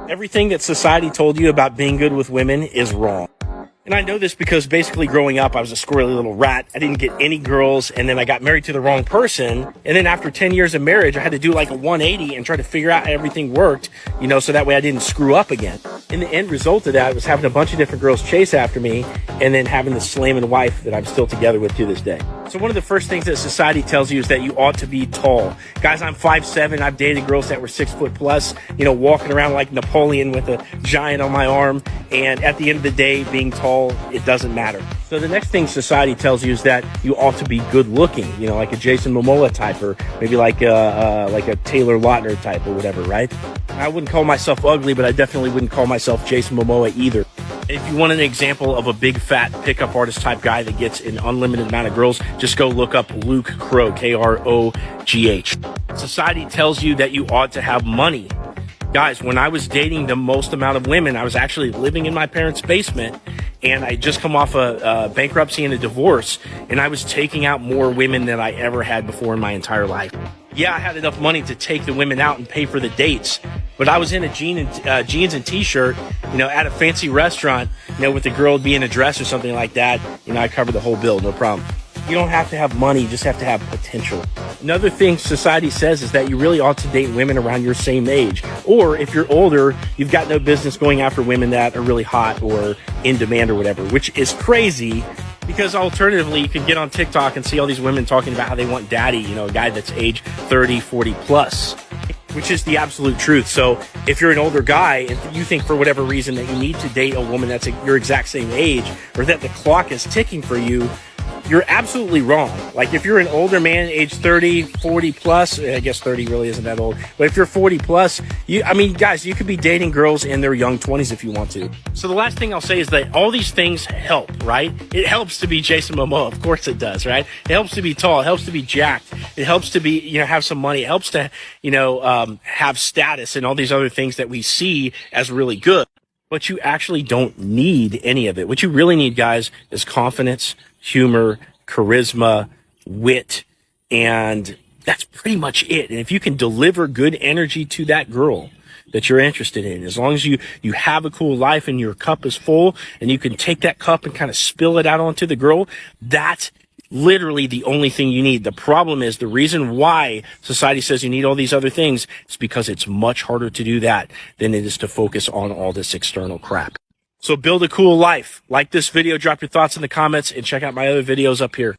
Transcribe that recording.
Everything that society told you about being good with women is wrong. And I know this because basically growing up, I was a squirrely little rat. I didn't get any girls, and then I got married to the wrong person. And then after 10 years of marriage, I had to do like a 180 and try to figure out how everything worked, so that way I didn't screw up again. And the end result of that was having a bunch of different girls chase after me and then having this slamming wife that I'm still together with to this day. So one of the first things that society tells you is that you ought to be tall. Guys, I'm 5'7". I've dated girls that were 6 foot plus, walking around like Napoleon with a giant on my arm. And at the end of the day, being tall, it doesn't matter. So the next thing society tells you is that you ought to be good looking, like a Jason Momoa type, or maybe like a Taylor Lautner type or whatever, right? I wouldn't call myself ugly, but I definitely wouldn't call myself Jason Momoa either. If you want an example of a big fat pickup artist type guy that gets an unlimited amount of girls, just go look up Luke Krogh, Krogh. Society tells you that you ought to have money. Guys, when I was dating the most amount of women, I was actually living in my parents' basement, and I just come off a bankruptcy and a divorce, and I was taking out more women than I ever had before in my entire life. Yeah, I had enough money to take the women out and pay for the dates, but I was in a jeans and t-shirt, at a fancy restaurant, with the girl being a dress or something like that. I covered the whole bill, no problem. You don't have to have money, you just have to have potential. Another thing society says is that you really ought to date women around your same age. Or if you're older, you've got no business going after women that are really hot or in demand or whatever, which is crazy because alternatively, you could get on TikTok and see all these women talking about how they want daddy, a guy that's age 30, 40 plus, which is the absolute truth. So if you're an older guy and you think for whatever reason that you need to date a woman that's your exact same age or that the clock is ticking for you, you're absolutely wrong. Like if you're an older man, age 30, 40 plus, I guess 30 really isn't that old, but if you're 40 plus, guys, you could be dating girls in their young 20s if you want to. So the last thing I'll say is that all these things help, right? It helps to be Jason Momoa. Of course it does, right? It helps to be tall. It helps to be jacked. It helps to be, have some money. It helps to, have status and all these other things that we see as really good. But you actually don't need any of it. What you really need, guys, is confidence, humor, charisma, wit, and that's pretty much it. And if you can deliver good energy to that girl that you're interested in, as long as you have a cool life and your cup is full and you can take that cup and kind of spill it out onto the girl, that's literally the only thing you need. The problem is the reason why society says you need all these other things is because it's much harder to do that than it is to focus on all this external crap. So build a cool life. Like this video, drop your thoughts in the comments, and check out my other videos up here.